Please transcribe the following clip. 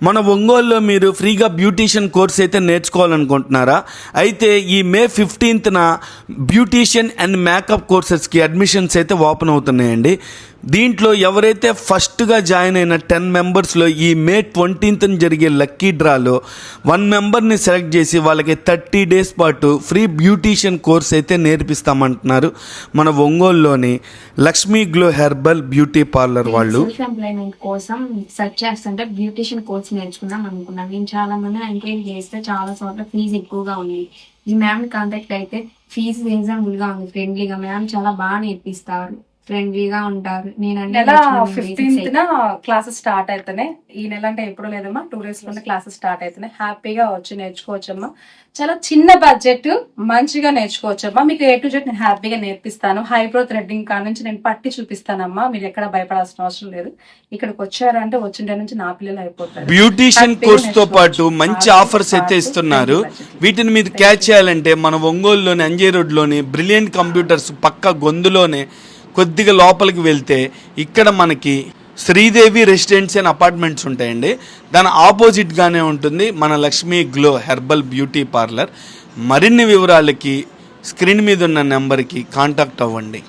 మన ఒంగోలులో మీరు ఫ్రీగా బ్యూటీషియన్ కోర్స్ అయితే నేర్చుకోవాలనుకుంటున్నారా? అయితే ఈ మే 15న బ్యూటీషియన్ అండ్ మేకప్ కోర్సెస్కి అడ్మిషన్స్ అయితే ఓపెన్ అవుతున్నాయండి. దీంట్లో ఎవరైతే ఫస్ట్గా జాయిన్ అయిన 10 మెంబర్స్లో ఈ మే 20న జరిగే లక్కీ డ్రాలో 1 మెంబర్ని సెలెక్ట్ చేసి వాళ్ళకి 30 డేస్ పాటు ఫ్రీ బ్యూటీషియన్ కోర్స్ అయితే నేర్పిస్తామంటున్నారు మన ఒంగోలులోని Lakshmi glow herbal beauty parlour వాళ్ళు. సెల్ఫ్ ఎంప్లాయ్మెంట్ కోసం సెర్చ్ చేస్తుంటే బ్యూటీషియన్ కోర్స్ నేర్చుకుందాం అనుకున్నాను. నేను చాలా మంది ఎంక్వైరీ చేస్తే చాలా చోట్ల ఫీజు ఎక్కువగా ఉంది. ఈ మ్యామ్ కాంటాక్ట్ అయితే ఫీజు రీజనబుల్ గా ఉంది, ఫ్రెండ్లీగా. మ్యామ్ చాలా బాగా నేర్పిస్తారు, ఫ్రెండ్లీగా ఉంటారు. నేను నెల 15న క్లాసెస్ స్టార్ట్ అవుతున్నాయి. ఈ నెల అంటే ఎప్పుడు లేదమ్మా, 2 days లోనే క్లాసెస్ స్టార్ట్ అవుతున్నాయి. హ్యాపీగా వచ్చి నేర్చుకోవచ్చమ్మా. చాలా చిన్న బడ్జెట్, మంచిగా నేర్చుకోవచ్చమ్మా. మీకు A to Z నేను హ్యాపీగా నేర్పిస్తాను. హైబ్రో థ్రెడ్డింగ్ కాడ నుంచి నేను పట్టి చూపిస్తానమ్మా. మీరు ఎక్కడ భయపడాల్సిన అవసరం లేదు. ఇక్కడికి వచ్చారంటే వచ్చిన నుంచి నా పిల్లలు అయిపోతారు. బ్యూటీషియన్ కోర్స్ తో పాటు మంచి ఆఫర్స్ అయితే ఇస్తున్నారు. వీటిని మీరు క్యాచ్ చేయాలంటే మన ఒంగోలులోని అంజే రోడ్లోని బ్రిలియంట్ కంప్యూటర్స్ పక్క గొంతులోనే కొద్దిగా లోపలికి వెళ్తే ఇక్కడ మనకి శ్రీదేవి రెసిడెన్సీ అండ్ అపార్ట్మెంట్స్ ఉంటాయండి. దాని ఆపోజిట్గానే ఉంటుంది మన Lakshmi glow herbal beauty parlour. మరిన్ని వివరాలకి స్క్రీన్ మీద ఉన్న నెంబర్కి కాంటాక్ట్ అవ్వండి.